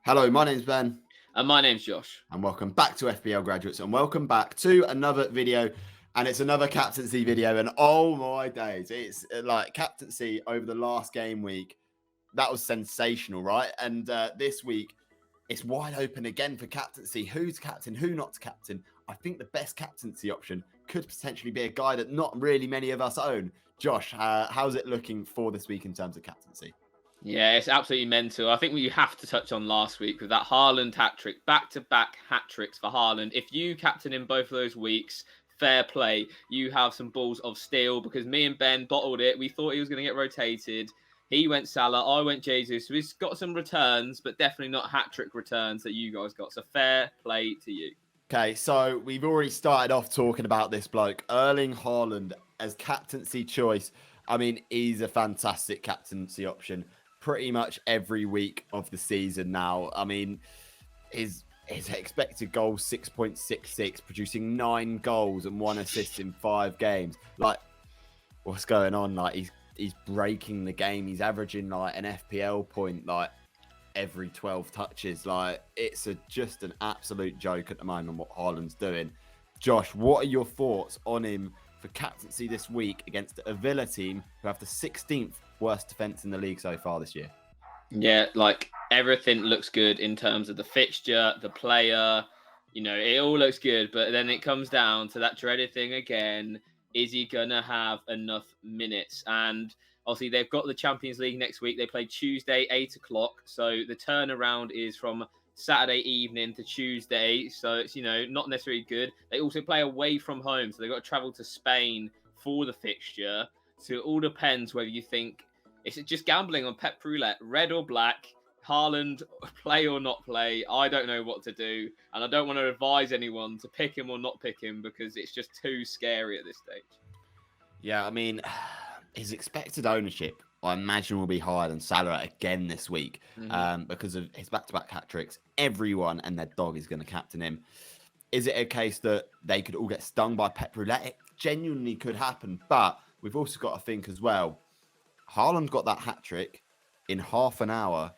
Hello, my name's Ben, And my name's Josh. and welcome back to FPL Graduates, and welcome back to another video, and it's another captaincy video. And oh my days, it's like captaincy over the last game week. That was sensational, right? And this week, it's wide open again for captaincy. Who's captain? Who not to captain? I think the best captaincy option could potentially be a guy that not really many of us own. Josh, how's it looking for this week in terms of captaincy? Yeah, it's absolutely mental. I think what you have to touch on last week with that Haaland hat trick, back-to-back hat tricks for Haaland. If you captain in both of those weeks, fair play. You have some balls of steel because me and Ben bottled it. We thought he was going to get rotated. He went Salah, I went Jesus. We've got some returns, but definitely not hat trick returns that you guys got. So fair play to you. Okay, so we've already started off talking about this bloke, Erling Haaland, as captaincy choice. I mean, he's a fantastic captaincy option pretty much every week of the season now. I mean, his expected goal 6.66, producing 9 goals and 1 assist in 5 games. Like, what's going on? Like, he's breaking the game. He's averaging like an FPL point like every 12 touches. Like, it's just an absolute joke at the moment what Haaland's doing. Josh, what are your thoughts on him for captaincy this week against a Villa team who have the 16th worst defence in the league so far this year? Yeah, like everything looks good in terms of the fixture, the player, it all looks good. But then it comes down to that dreaded thing again. Is he going to have enough minutes? And obviously, they've got the Champions League next week. They play Tuesday, 8 o'clock. So the turnaround is from Saturday evening to Tuesday. So it's, not necessarily good. They also play away from home. So they've got to travel to Spain for the fixture. So it all depends whether you think it's just gambling on Pep Roulette, red or black, Haaland play or not play. I don't know what to do. And I don't want to advise anyone to pick him or not pick him because it's just too scary at this stage. Yeah, I mean, his expected ownership, I imagine, will be higher than Salah again this week because of his back-to-back hat tricks. Everyone and their dog is going to captain him. Is it a case that they could all get stung by Pep Roulette? It genuinely could happen, but we've also got to think as well. Haaland got that hat trick in half an hour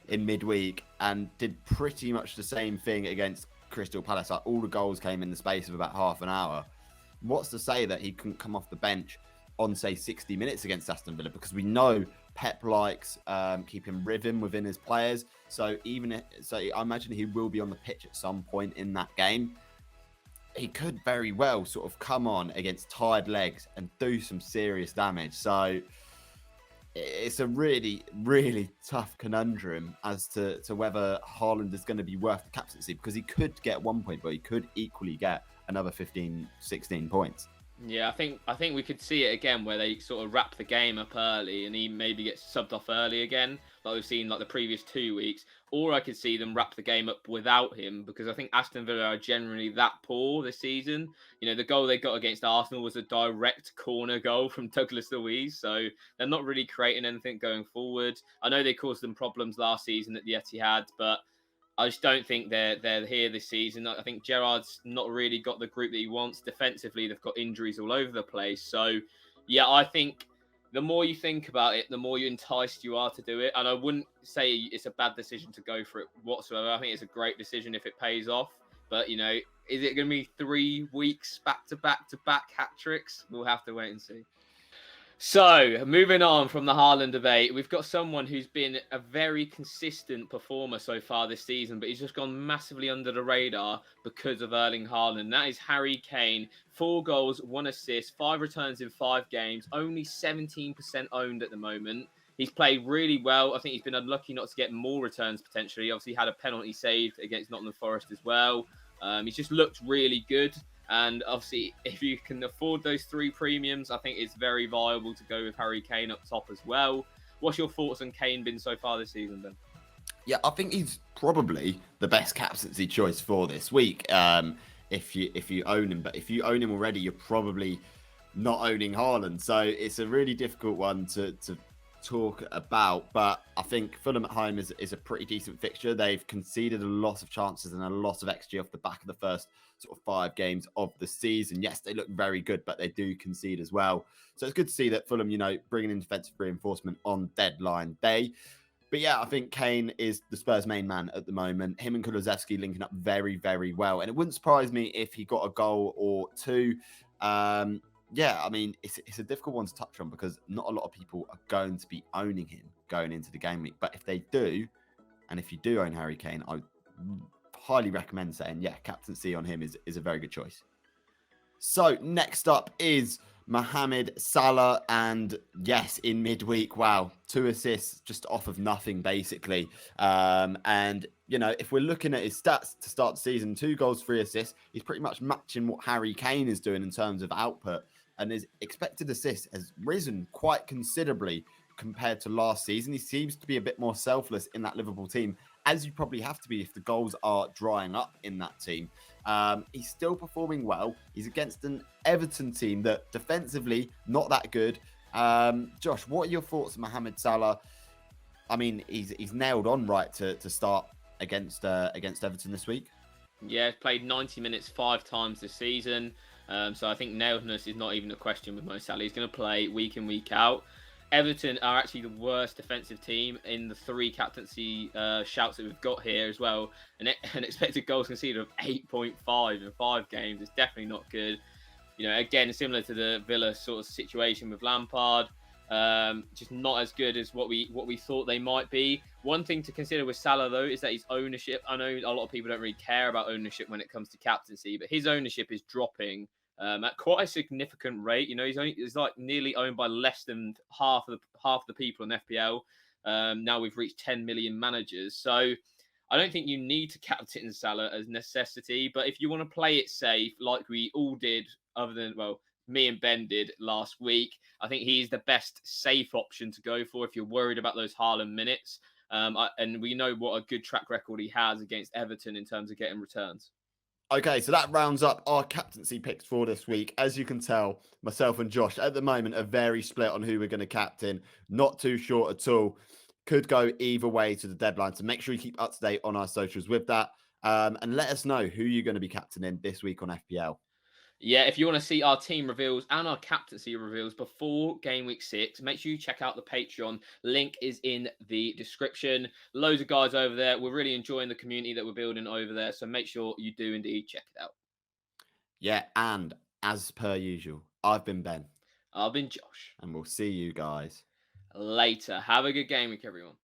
in midweek and did pretty much the same thing against Crystal Palace. Like, all the goals came in the space of about half an hour. What's to say that he couldn't come off the bench on, say, 60 minutes against Aston Villa? Because we know Pep likes keeping rhythm within his players. So I imagine he will be on the pitch at some point in that game. He could very well sort of come on against tired legs and do some serious damage. So it's a really, really tough conundrum as to whether Haaland is going to be worth the captaincy, because he could get 1 point, but he could equally get another 15, 16 points. Yeah, I think we could see it again where they sort of wrap the game up early and he maybe gets subbed off early again, like we've seen like the previous 2 weeks. Or I could see them wrap the game up without him, because I think Aston Villa are generally that poor this season. The goal they got against Arsenal was a direct corner goal from Douglas Luiz, so they're not really creating anything going forward. I know they caused them problems last season at the Etihad, but I just don't think they're here this season. I think Gerrard's not really got the group that he wants. Defensively, they've got injuries all over the place. So, yeah, I think the more you think about it, the more you enticed you are to do it. And I wouldn't say it's a bad decision to go for it whatsoever. I think it's a great decision if it pays off. But, is it going to be 3 weeks back-to-back hat tricks? We'll have to wait and see. So, moving on from the Haaland debate, we've got someone who's been a very consistent performer so far this season, but he's just gone massively under the radar because of Erling Haaland. That is Harry Kane. 4 goals, 1 assist, 5 returns in 5 games, only 17% owned at the moment. He's played really well. I think he's been unlucky not to get more returns potentially. He obviously had a penalty saved against Nottingham Forest as well. He's just looked really good. And obviously, if you can afford those 3 premiums, I think it's very viable to go with Harry Kane up top as well. What's your thoughts on Kane been so far this season, Ben? Yeah, I think he's probably the best captaincy choice for this week. If you own him, but if you own him already, you're probably not owning Haaland. So it's a really difficult one to talk about. But I think Fulham at home is a pretty decent fixture. They've conceded a lot of chances and a lot of XG off the back of the first sort of 5 games of the season. Yes, they look very good, but they do concede as well. So it's good to see that Fulham, bringing in defensive reinforcement on deadline day. But yeah, I think Kane is the Spurs' main man at the moment. Him and Kulusevski linking up very, very well. And it wouldn't surprise me if he got a goal or two. Yeah, I mean, it's a difficult one to touch on because not a lot of people are going to be owning him going into the game week. But if they do, and if you do own Harry Kane, I highly recommend saying, yeah, captaincy on him is a very good choice. So next up is Mohamed Salah, and yes, in midweek, wow, 2 assists just off of nothing, basically. And you know, if we're looking at his stats to start the season, 2 goals, 3 assists, he's pretty much matching what Harry Kane is doing in terms of output, and his expected assist has risen quite considerably compared to last season. He seems to be a bit more selfless in that Liverpool team, as you probably have to be if the goals are drying up in that team. He's still performing well. He's against an Everton team that defensively not that good. Josh, what are your thoughts on Mohamed Salah? I mean, he's nailed on right to start against Everton this week. Yeah, played 90 minutes 5 times this season. So I think nailedness is not even a question with Mo Salah. He's going to play week in, week out. Everton are actually the worst defensive team in the 3 captaincy shouts that we've got here as well. An expected goals conceded of 8.5 in 5 games is definitely not good. You know, again, similar to the Villa sort of situation with Lampard, just not as good as what we thought they might be. One thing to consider with Salah, though, is that his ownership. I know a lot of people don't really care about ownership when it comes to captaincy, but his ownership is dropping at quite a significant rate. You know, he's like nearly owned by less than half the people in FPL. Now we've reached 10 million managers, so I don't think you need to captain Salah as necessity. But if you want to play it safe, like we all did, other than me and Ben did last week, I think he's the best safe option to go for if you're worried about those Haaland minutes. And we know what a good track record he has against Everton in terms of getting returns. Okay, so that rounds up our captaincy picks for this week. As you can tell, myself and Josh at the moment are very split on who we're going to captain. Not too sure at all. Could go either way to the deadline. So make sure you keep up to date on our socials with that. And let us know who you're going to be captaining this week on FPL. Yeah, if you want to see our team reveals and our captaincy reveals before game week 6, make sure you check out the Patreon. Link is in the description. Loads of guys over there. We're really enjoying the community that we're building over there. So make sure you do indeed check it out. Yeah, and as per usual, I've been Ben. I've been Josh. And we'll see you guys Later. Have a good game week, everyone.